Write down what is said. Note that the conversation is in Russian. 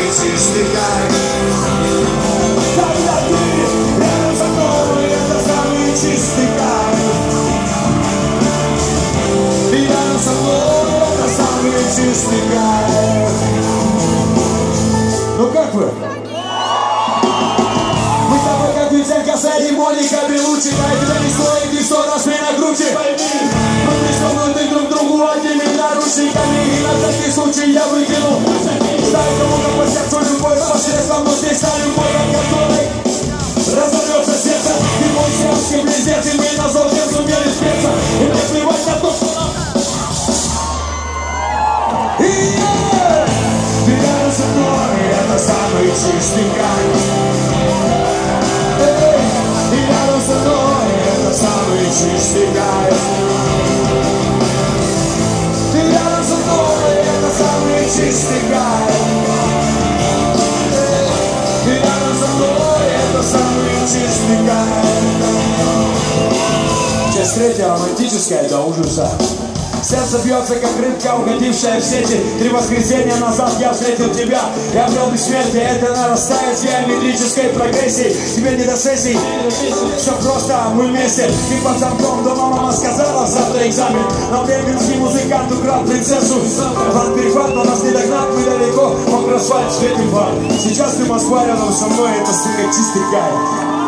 чистый кайф. Когда ты рядом со мной, это самый чистый кайф. Ты рядом со мной, это самый чистый кайф. Ну как вы? Мы с тобой как Виценко, Сэри, Моника, Белучи. Да, это не стоит, и что нас на груди. Мы пристегнуты друг к другу одними наручниками. И на всякий случай я выкину. Ставь кому-то по сердцу любой посредством, но здесь та любовь, от которой разорвется сердце. Ты мой сиамский близнец, и мы на золоте сумели спеться. И мне плевать на то, что нам... Ты рядом со мной, это самый чистый кайф. Ты рядом со мной, это самый чистый кайф. Ты рядом со мной, это самый чистый кайф. Ты рядом со мной, это самый чистый кайф. Часть третья, романтическая до ужаса. Сердце бьется, как рыбка, угодившая в сети. 3 воскресенья назад я встретил тебя. Я обрел бессмертие, это нарастает в геометрической прогрессии. Тебе не до сессий, все просто, мы вместе. Ты под замком, дома мама сказала, завтра экзамен. Но бременский музыкант украл принцессу. Ван перехват, но нас не догнать, мы далеко. Мокрый асфальт, светит фар. Сейчас ты Москва рядом со мной, это, сука, чистый кайф.